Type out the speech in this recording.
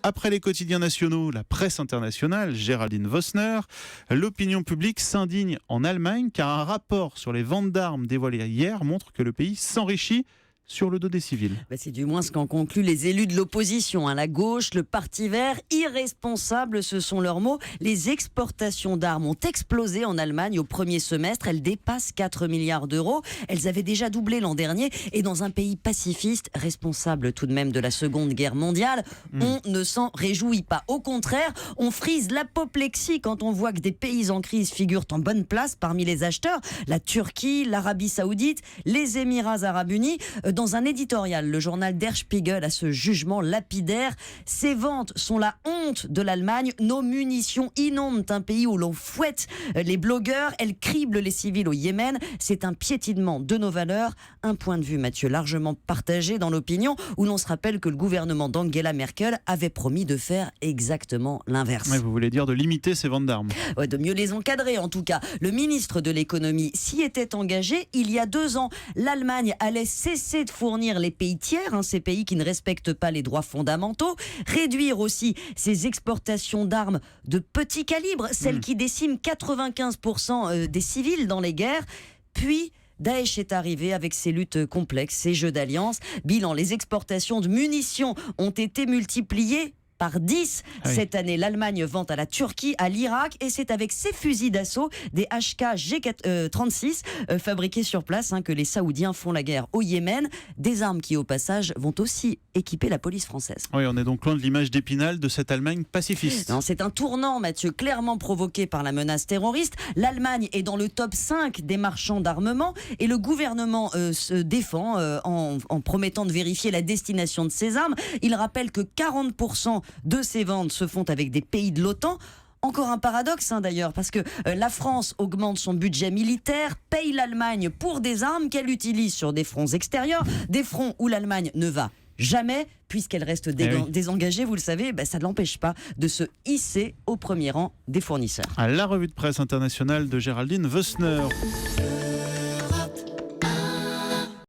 Après les quotidiens nationaux, la presse internationale, Géraldine Vossner, l'opinion publique s'indigne en Allemagne car un rapport sur les ventes d'armes dévoilé hier montre que le pays s'enrichit sur le dos des civils. C'est du moins ce qu'en concluent les élus de l'opposition. La gauche, le Parti vert, irresponsables, ce sont leurs mots. Les exportations d'armes ont explosé en Allemagne au premier semestre. Elles dépassent 4 milliards d'euros. Elles avaient déjà doublé l'an dernier. Et dans un pays pacifiste, responsable tout de même de la Seconde Guerre mondiale, on ne s'en réjouit pas. Au contraire, on frise l'apoplexie quand on voit que des pays en crise figurent en bonne place parmi les acheteurs. La Turquie, l'Arabie Saoudite, les Émirats Arabes Unis. Dans un éditorial, le journal Der Spiegel a ce jugement lapidaire. Ces ventes sont la honte de l'Allemagne. Nos munitions inondent un pays où l'on fouette les blogueurs. Elles criblent les civils au Yémen. C'est un piétinement de nos valeurs. Un point de vue, Mathieu, largement partagé dans l'opinion, où l'on se rappelle que le gouvernement d'Angela Merkel avait promis de faire exactement l'inverse. Ouais, vous voulez dire de limiter ces ventes d'armes? Ouais, de mieux les encadrer en tout cas. Le ministre de l'économie s'y était engagé il y a 2 ans. L'Allemagne allait cesser de fournir les pays tiers, ces pays qui ne respectent pas les droits fondamentaux, réduire aussi ses exportations d'armes de petit calibre, celles qui déciment 95% des civils dans les guerres, puis Daesh est arrivé avec ses luttes complexes, ses jeux d'alliance. Bilan, les exportations de munitions ont été multipliées par 10. Cette année, l'Allemagne vend à la Turquie, à l'Irak, et c'est avec ces fusils d'assaut, des HK G36 fabriqués sur place, que les Saoudiens font la guerre au Yémen. Des armes qui, au passage, vont aussi équiper la police française. Oui, on est donc loin de l'image d'Épinal de cette Allemagne pacifiste. Non, c'est un tournant, Mathieu, clairement provoqué par la menace terroriste. L'Allemagne est dans le top 5 des marchands d'armement et le gouvernement se défend en promettant de vérifier la destination de ces armes. Il rappelle que 40% de ces ventes se font avec des pays de l'OTAN. Encore un paradoxe d'ailleurs, parce que la France augmente son budget militaire, paye l'Allemagne pour des armes qu'elle utilise sur des fronts extérieurs, des fronts où l'Allemagne ne va jamais, puisqu'elle reste désengagée, vous le savez, ça ne l'empêche pas de se hisser au premier rang des fournisseurs. À la revue de presse internationale de Géraldine Vossner.